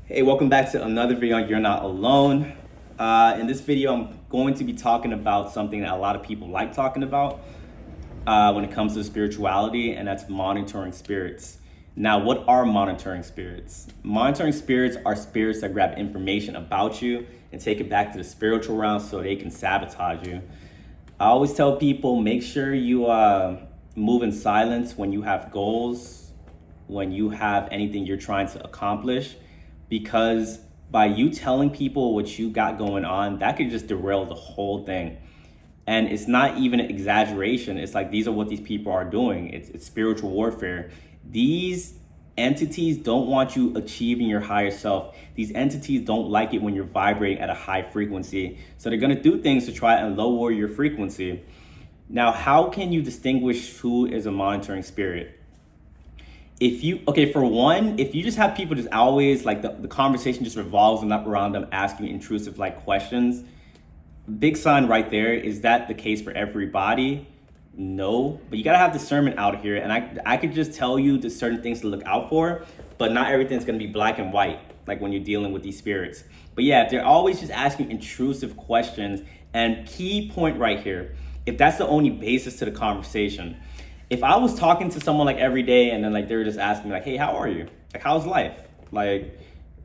Hey, welcome back to another video on You're Not Alone. In this video, I'm going to be talking about something that a lot of people like talking about when it comes to spirituality, and that's monitoring spirits. Now, what are monitoring spirits? Monitoring spirits are spirits that grab information about you and take it back to the spiritual realm so they can sabotage you. I always tell people, make sure you move in silence when you have goals, when you have anything you're trying to accomplish, because by you telling people what you got going on, that could just derail the whole thing. And it's not even an exaggeration. It's like these are what these people are doing. It's spiritual warfare. These entities don't want you achieving your higher self. These entities don't like it when you're vibrating at a high frequency. So they're going to do things to try and lower your frequency. Now, how can you distinguish who is a monitoring spirit? If you just have people just always like the conversation just revolves around them asking intrusive like questions, big sign right there. Is that the case for everybody? No, but you gotta have discernment out here. And I could just tell you the certain things to look out for, but not everything's gonna be black and white, like when you're dealing with these spirits. But yeah, if they're always just asking intrusive questions, and key point right here, if that's the only basis to the conversation, if I was talking to someone like every day and then like they were just asking me like, hey, how are you? Like, how's life? Like,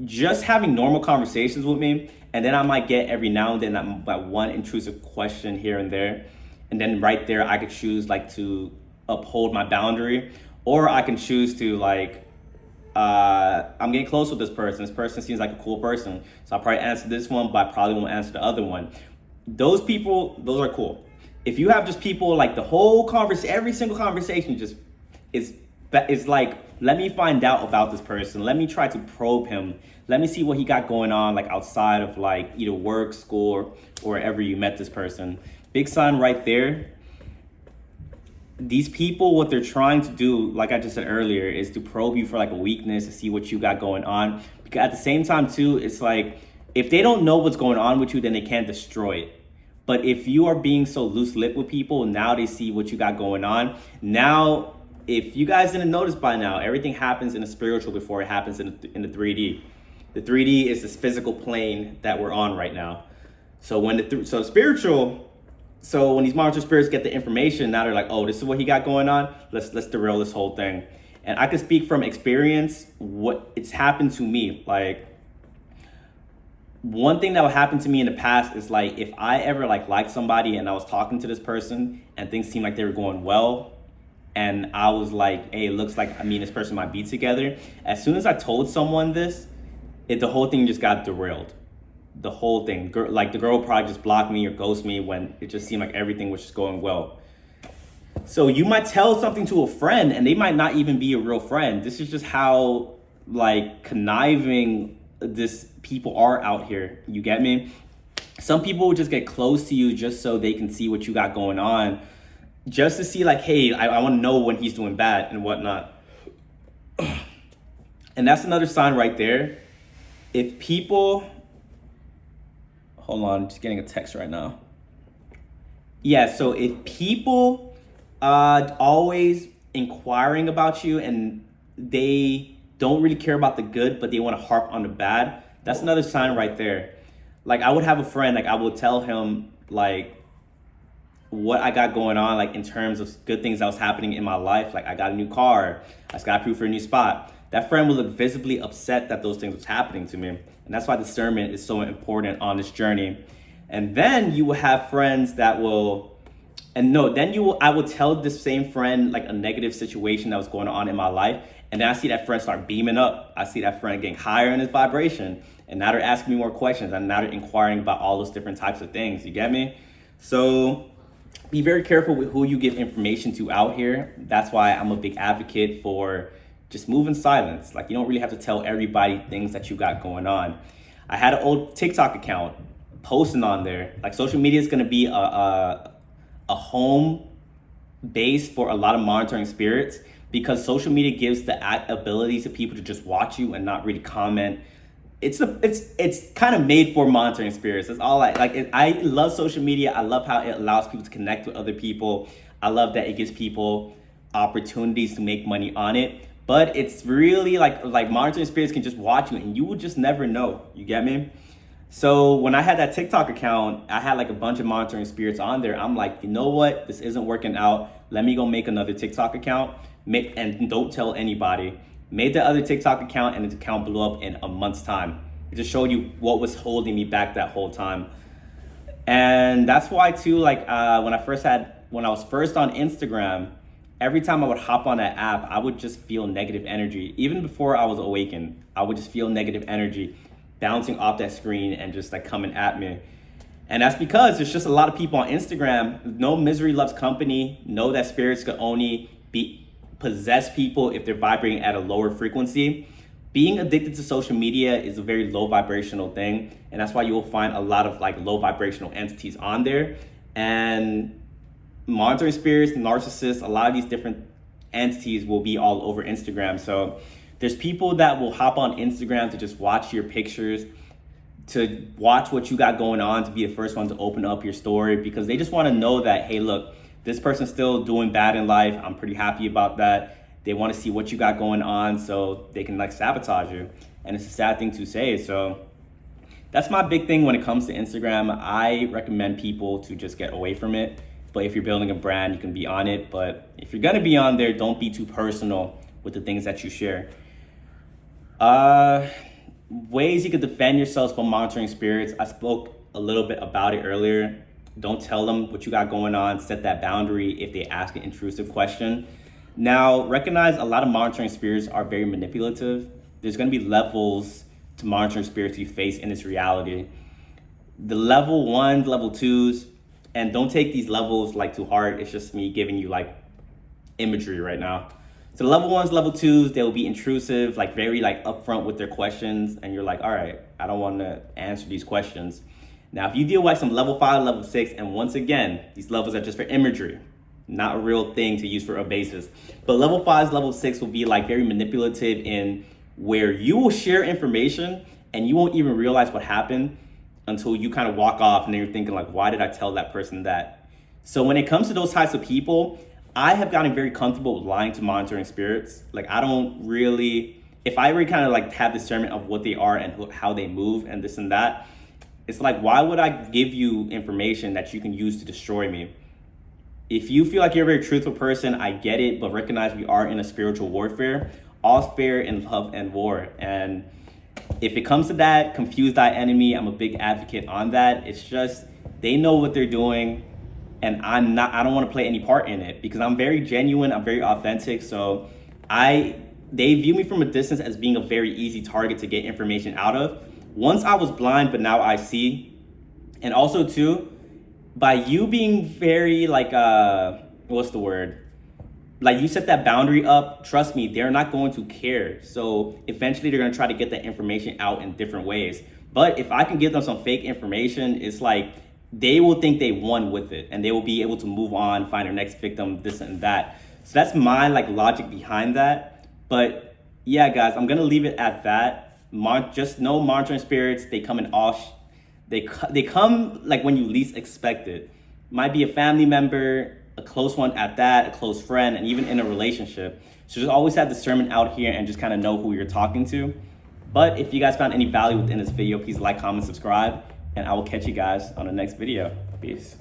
just having normal conversations with me, and then I might get every now and then that one intrusive question here and there, and then right there I could choose like to uphold my boundary, or I can choose to like, I'm getting close with this person. This person seems like a cool person, so I'll probably answer this one, but I probably won't answer the other one. Those people, those are cool. If you have just people like the whole conversation, every single conversation just is like, let me find out about this person. Let me try to probe him. Let me see what he got going on, like outside of like either work, school, or wherever you met this person. Big sign right there. These people, what they're trying to do, like I just said earlier, is to probe you for like a weakness, to see what you got going on. Because at the same time too, it's like, if they don't know what's going on with you, then they can't destroy it. But if you are being so loose-lipped with people, now they see what you got going on. Now, if you guys didn't notice by now, everything happens in the spiritual before it happens in the 3D. The 3D is this physical plane that we're on right now. So when so when these monster spirits get the information, now they're like, oh, this is what he got going on. Let's derail this whole thing. And I can speak from experience what it's happened to me. Like, one thing that would happen to me in the past is like, if I ever liked somebody and I was talking to this person and things seemed like they were going well, and I was like, hey, it looks like me and this person might be together. As soon as I told someone this, the whole thing just got derailed. The whole thing, like the girl probably just blocked me or ghost me when it just seemed like everything was just going well. So you might tell something to a friend and they might not even be a real friend. This is just how like conniving this people are out here. You get me? Some people will just get close to you just so they can see what you got going on, just to see like, hey, I want to know when he's doing bad and whatnot. And that's another sign right there. If people, hold on, I'm just getting a text right now. Yeah, so if people always inquiring about you and they don't really care about the good, but they want to harp on the bad, that's another sign right there. Like, I would have a friend, like I would tell him like what I got going on, like in terms of good things that was happening in my life. Like, I got a new car, I just got approved for a new spot. That friend would look visibly upset that those things was happening to me. And that's why discernment is so important on this journey. And then you will have friends that will, I will tell this same friend like a negative situation that was going on in my life. And then I see that friend start beaming up. I see that friend getting higher in his vibration. And now they're asking me more questions. And now they're inquiring about all those different types of things. You get me? So be very careful with who you give information to out here. That's why I'm a big advocate for just move in silence. Like, you don't really have to tell everybody things that you got going on. I had an old TikTok account posting on there. Like, social media is going to be a home base for a lot of monitoring spirits, because social media gives the ability to people to just watch you and not really comment. It's kind of made for monitoring spirits. That's all I love social media. I love how it allows people to connect with other people. I love that it gives people opportunities to make money on it. But it's really like monitoring spirits can just watch you and you will just never know. You get me? So when I had that TikTok account, I had like a bunch of monitoring spirits on there. I'm like, you know what? This isn't working out. Let me go make another TikTok account. And don't tell anybody. Made the other TikTok account and the account blew up in a month's time. It just showed you what was holding me back that whole time. And that's why too, like when I was first on Instagram, every time I would hop on that app, I would just feel negative energy. Even before I was awakened, I would just feel negative energy bouncing off that screen and just like coming at me. And that's because there's just a lot of people on Instagram. No, misery loves company. Know that spirits could only possess people if they're vibrating at a lower frequency. Being addicted to social media is a very low vibrational thing. And that's why you will find a lot of like low vibrational entities on there. And monitoring spirits, narcissists, a lot of these different entities will be all over Instagram. So there's people that will hop on Instagram to just watch your pictures, to watch what you got going on, to be the first one to open up your story, because they just want to know that, hey, look, this person's still doing bad in life. I'm pretty happy about that. They want to see what you got going on so they can like sabotage you. And it's a sad thing to say. So that's my big thing when it comes to Instagram. I recommend people to just get away from it. But if you're building a brand, you can be on it. But if you're gonna be on there, don't be too personal with the things that you share. Ways you could defend yourselves from monitoring spirits. I spoke a little bit about it earlier. Don't tell them what you got going on. Set that boundary if they ask an intrusive question. Now, recognize a lot of monitoring spirits are very manipulative. There's gonna be levels to monitoring spirits you face in this reality. The level 1s, level 2s, and don't take these levels like to heart. It's just me giving you like imagery right now. So level 1s, level 2s, they will be intrusive, like very like upfront with their questions. And you're like, all right, I don't want to answer these questions. Now, if you deal with some level 5, level 6, and once again, these levels are just for imagery, not a real thing to use for a basis. But level 5s, level 6 will be like very manipulative in where you will share information and you won't even realize what happened until you kind of walk off and then you're thinking like, why did I tell that person that? So when it comes to those types of people, I have gotten very comfortable with lying to monitoring spirits. Like I don't really, if I really kind of like have discernment of what they are and how they move and this and that, it's like, why would I give you information that you can use to destroy me? If you feel like you're a very truthful person, I get it, but recognize we are in a spiritual warfare. All's fair in love and war. And if it comes to that, confuse thy enemy. I'm a big advocate on that. It's just, they know what they're doing and I don't want to play any part in it because I'm very genuine. I'm very authentic. So they view me from a distance as being a very easy target to get information out of. Once I was blind, but now I see. And also too, by you being very like, what's the word? Like you set that boundary up, trust me, they're not going to care. So eventually they're gonna try to get that information out in different ways. But if I can give them some fake information, it's like they will think they won with it and they will be able to move on, find their next victim, this and that. So that's my like logic behind that. But yeah, guys, I'm gonna leave it at that. Just know monitoring spirits, they come in all, they come like when you least expect it. Might be a family member, a close one at that, a close friend, and even in a relationship. So just always have discernment out here and just kind of know who you're talking to. But if you guys found any value within this video, please like, comment, subscribe, and I will catch you guys on the next video. Peace.